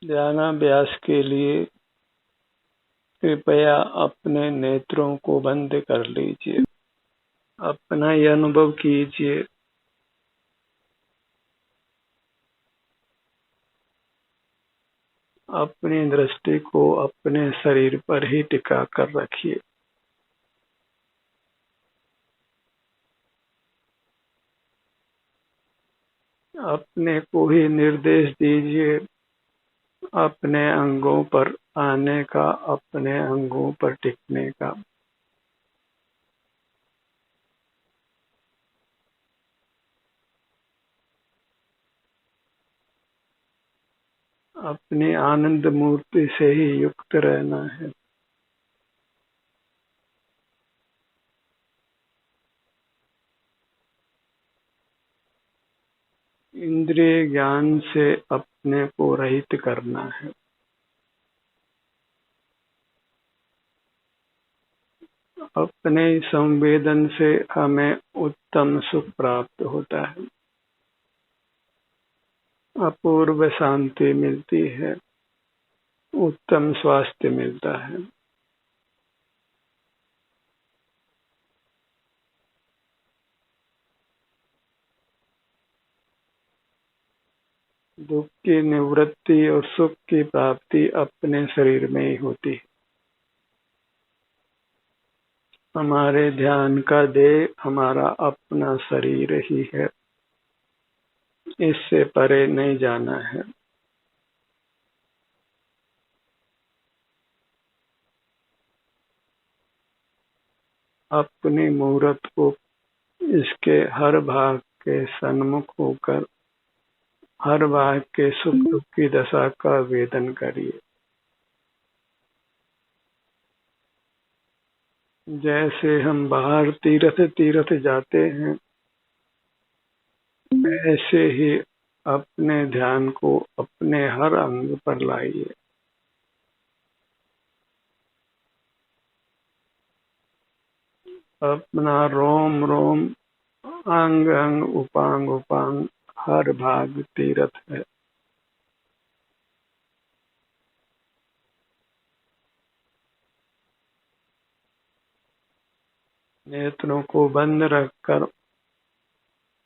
ध्यानाभ्यास के लिए कृपया अपने नेत्रों को बंद कर लीजिए। अपना ये अनुभव कीजिए अपनी दृष्टि को अपने शरीर पर ही टिका कर रखिए। अपने को ही निर्देश दीजिए अपने अंगों पर आने का, अपने अंगों पर टिकने का। अपनी आनंद मूर्ति से ही युक्त रहना है। इंद्रिय ज्ञान से अपने को रहित करना है। अपने संवेदन से हमें उत्तम सुख प्राप्त होता है, अपूर्व शांति मिलती है, उत्तम स्वास्थ्य मिलता है। दुख की निवृत्ति और सुख की प्राप्ति अपने शरीर में ही होती है। हमारे ध्यान का ध्येय हमारा अपना शरीर ही है, इससे परे नहीं जाना है। अपनी मूर्त को इसके हर भाग के सन्मुख होकर हर भाग के सुख दुख की दशा का वेदन करिए। जैसे हम बाहर तीर्थ जाते हैं, ऐसे ही अपने ध्यान को अपने हर अंग पर लाइए। अपना रोम रोम, अंग अंग, उपांग उपांग, हर भाग तीर्थ है। नेत्रों को बंद रखकर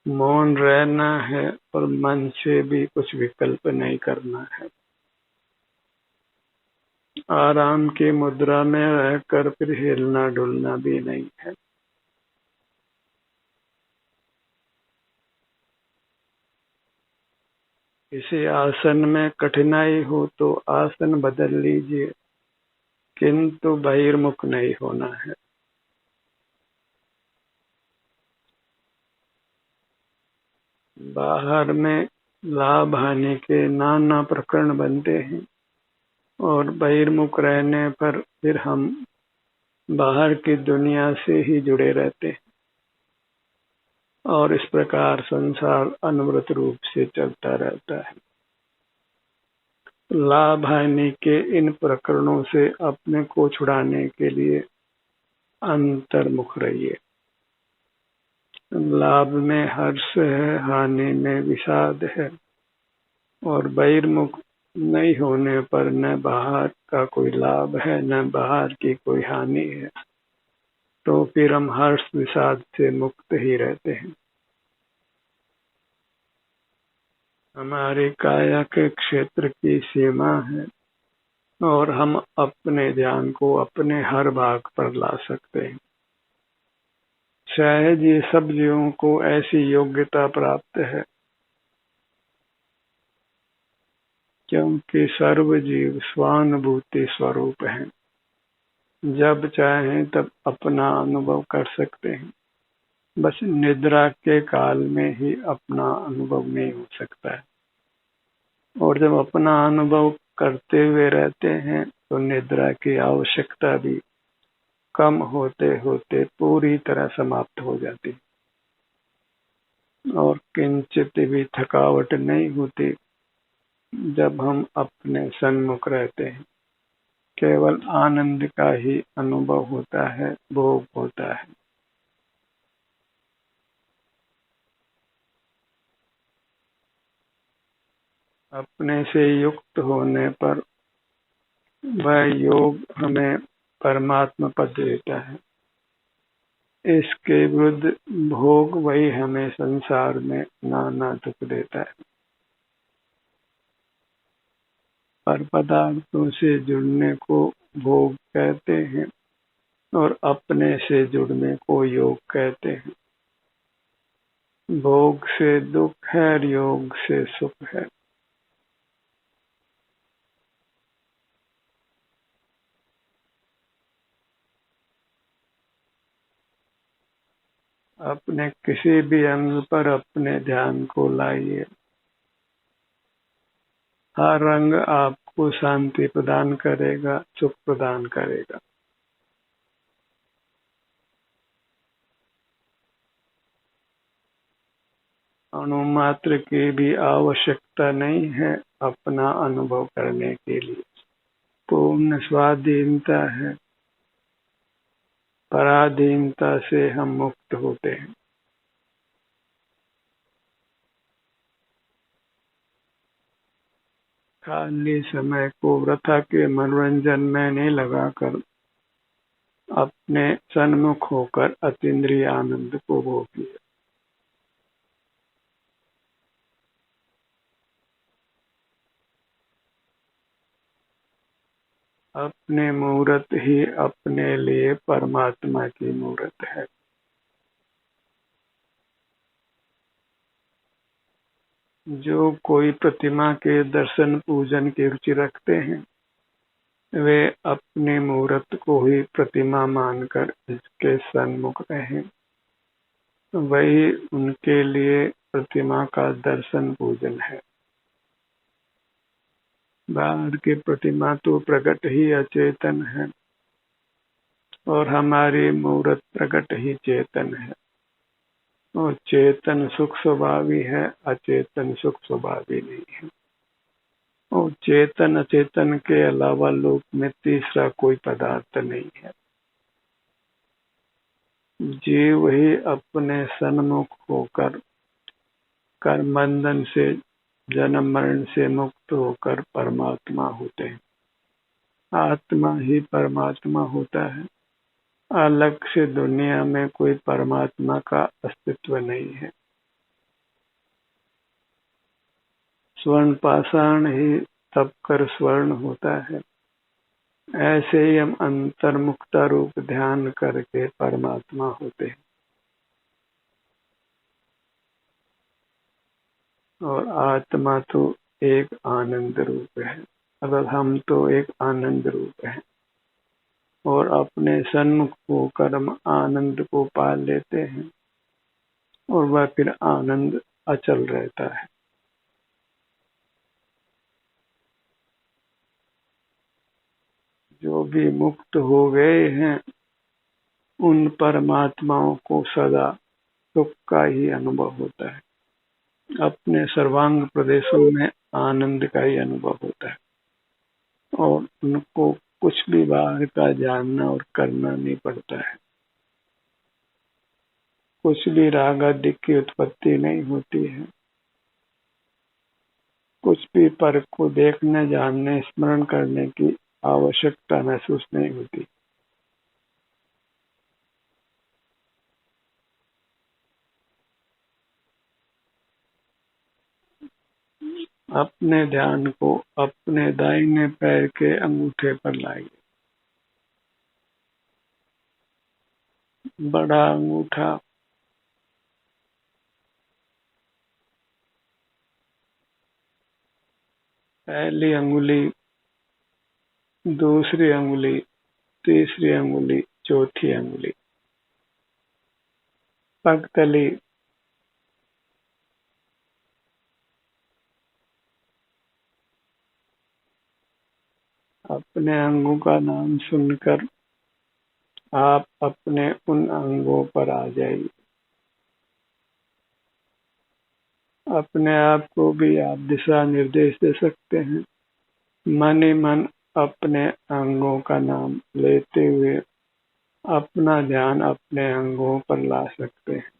मौन रहना है और मन से भी कुछ विकल्प नहीं करना है। आराम की मुद्रा में रहकर फिर हिलना डुलना भी नहीं है। किसी आसन में कठिनाई हो तो आसन बदल लीजिए, किंतु बहिर्मुख नहीं होना है। बाहर में लाभ हानि के नाना प्रकरण बनते हैं और बहिर्मुख रहने पर फिर हम बाहर की दुनिया से ही जुड़े रहते हैं और इस प्रकार संसार अनवरत रूप से चलता रहता है। लाभ हानि के इन प्रकरणों से अपने को छुड़ाने के लिए अंतर्मुख रहिए। लाभ में हर्ष है, हानि में विषाद है और बहिर्मुख नहीं होने पर न बाहर का कोई लाभ है न बाहर की कोई हानि है, तो फिर हम हर्ष विषाद से मुक्त ही रहते हैं। हमारे काया के क्षेत्र की सीमा है और हम अपने ध्यान को अपने हर भाग पर ला सकते हैं। शायद ये सब जीवों को ऐसी योग्यता प्राप्त है क्योंकि सर्व जीव स्वानुभूति स्वरूप हैं। जब चाहें तब अपना अनुभव कर सकते हैं, बस निद्रा के काल में ही अपना अनुभव नहीं हो सकता है। और जब अपना अनुभव करते हुए रहते हैं तो निद्रा की आवश्यकता भी कम होते होते पूरी तरह समाप्त हो जाती और किंचित भी थकावट नहीं होती। जब हम अपने सन्मुख रहते हैं केवल आनंद का ही अनुभव होता है, भोग होता है। अपने से युक्त होने पर वह योग हमें परमात्मा पद देता है। इसके विरुद्ध भोग वही हमें संसार में नाना दुख देता है। पर पदार्थों से जुड़ने को भोग कहते हैं और अपने से जुड़ने को योग कहते हैं। भोग से दुख है और योग से सुख है। अपने किसी भी अंग पर अपने ध्यान को लाइए। हर अंग आपको शांति प्रदान करेगा, सुख प्रदान करेगा। अणुमात्र की भी आवश्यकता नहीं है अपना अनुभव करने के लिए। पूर्ण स्वाधीनता है। पराधीनता से हम मुक्त होते हैं। खाली समय को वृथा के मनोरंजन में नहीं लगाकर अपने सन्मुख होकर अतीन्द्रिय आनंद को भोगिए। अपने मूर्त ही अपने लिए परमात्मा की मूर्त है। जो कोई प्रतिमा के दर्शन पूजन की रुचि रखते हैं वे अपनी मूर्त को ही प्रतिमा मानकर इसके सन्मुख रहें। वही उनके लिए प्रतिमा का दर्शन पूजन है। बाहर की प्रतिमा तो प्रकट ही अचेतन है और हमारी मूर्त प्रकट ही चेतन है। और चेतन सुख स्वभावी है, अचेतन सुख स्वभावी नहीं है। और चेतन अचेतन के अलावा लोक में तीसरा कोई पदार्थ नहीं है। जीव ही अपने सन्मुख होकर कर्म बंधन से, जन्म मरण से मुक्त होकर परमात्मा होते हैं। आत्मा ही परमात्मा होता है। अलग से दुनिया में कोई परमात्मा का अस्तित्व नहीं है। स्वर्ण पाषाण ही तप कर स्वर्ण होता है। ऐसे ही हम अंतर्मुखता रूप ध्यान करके परमात्मा होते हैं। और आत्मा तो एक आनंद रूप है। अगर हम तो एक आनंद रूप है और अपने सन्मुख होकर हम आनंद को पा लेते हैं और वह फिर आनंद अचल रहता है। जो भी मुक्त हो गए हैं उन परमात्माओं को सदा सुख का ही अनुभव होता है। अपने सर्वांग प्रदेशों में आनंद का ही अनुभव होता है और उनको कुछ भी बाहर का जानना और करना नहीं पड़ता है। कुछ भी राग आदि की उत्पत्ति नहीं होती है। कुछ भी पर को देखने, जानने, स्मरण करने की आवश्यकता महसूस नहीं होती। अपने ध्यान को अपने दाहिने पैर के अंगूठे पर लाइए। बड़ा अंगूठा पहली अंगुली, दूसरी अंगुली, तीसरी अंगुली, चौथी अंगुली, पगतली, अपने अंगों का नाम सुनकर आप अपने उन अंगों पर आ जाइए। अपने आप को भी आप दिशा निर्देश दे सकते हैं। मन ही मन अपने अंगों का नाम लेते हुए अपना ध्यान अपने अंगों पर ला सकते हैं।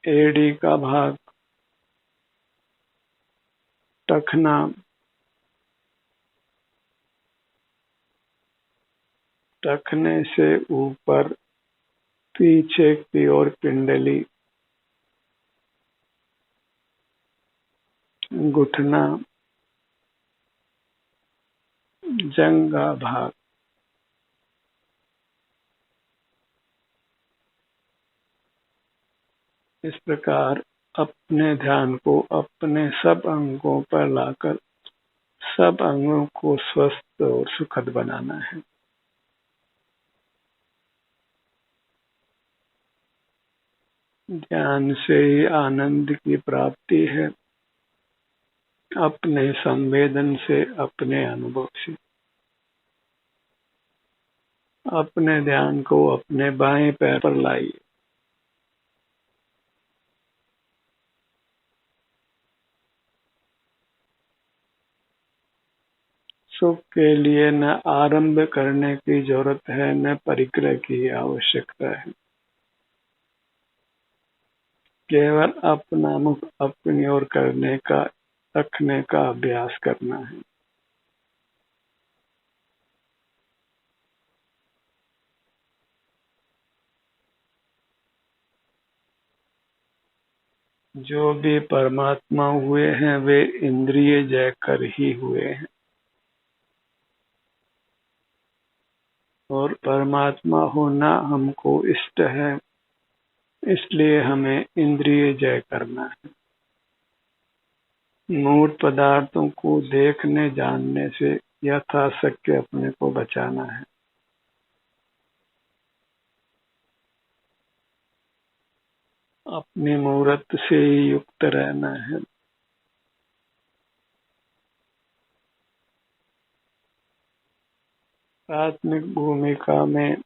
एड़ी का भाग टखना, टखने से ऊपर पीछे की ओर पिंडली, घुटना, जंघा भाग। इस प्रकार अपने ध्यान को अपने सब अंगों पर लाकर सब अंगों को स्वस्थ और सुखद बनाना है। ध्यान से ही आनंद की प्राप्ति है, अपने संवेदन से, अपने अनुभव से। अपने ध्यान को अपने बाएं पैर पर लाइए। सुख के लिए न आरंभ करने की जरूरत है, न परिग्रह की आवश्यकता है। केवल अपना मुख अपनी ओर करने का, रखने का अभ्यास करना है। जो भी परमात्मा हुए हैं वे इंद्रिय जय कर ही हुए हैं, और परमात्मा होना हमको इष्ट है, इसलिए हमें इंद्रिय जय करना है। मूर्त पदार्थों को देखने जानने से यथाशक्य अपने को बचाना है। अपनी मूर्त से ही युक्त रहना है। प्राथमिक भूमिका में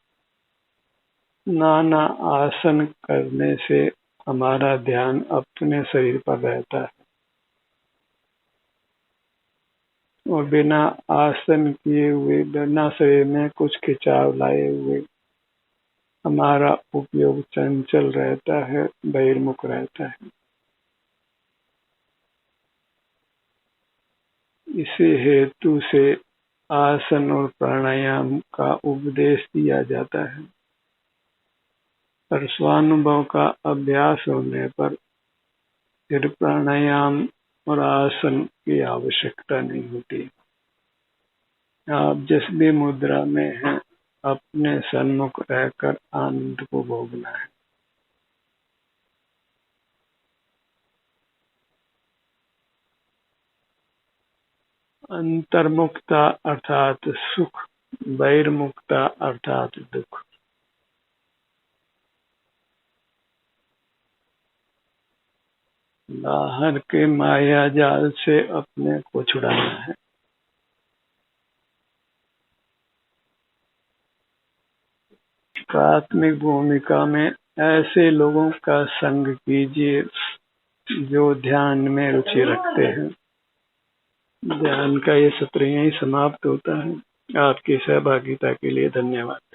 नाना आसन करने से हमारा ध्यान अपने शरीर पर रहता है, और बिना आसन किए हुए, बिना शरीर में कुछ खिंचाव लाए हुए हमारा उपयोग चंचल रहता है, बहिर्मुख रहता है। इसी हेतु से आसन और प्राणायाम का उपदेश दिया जाता है, पर स्वानुभव का अभ्यास होने पर फिर प्राणायाम और आसन की आवश्यकता नहीं होती। आप जिस भी मुद्रा में हैं, अपने सन्मुख रहकर आनंद को भोगना है। अंतर्मुखता अर्थात सुख, बहिर्मुखता अर्थात दुख। बाहर के माया जाल से अपने को छुड़ाना है। प्राथमिक भूमिका में ऐसे लोगों का संग कीजिए जो ध्यान में रुचि रखते हैं। ध्यान का ये सत्र यहीं समाप्त होता है। आपकी सहभागिता के लिए धन्यवाद।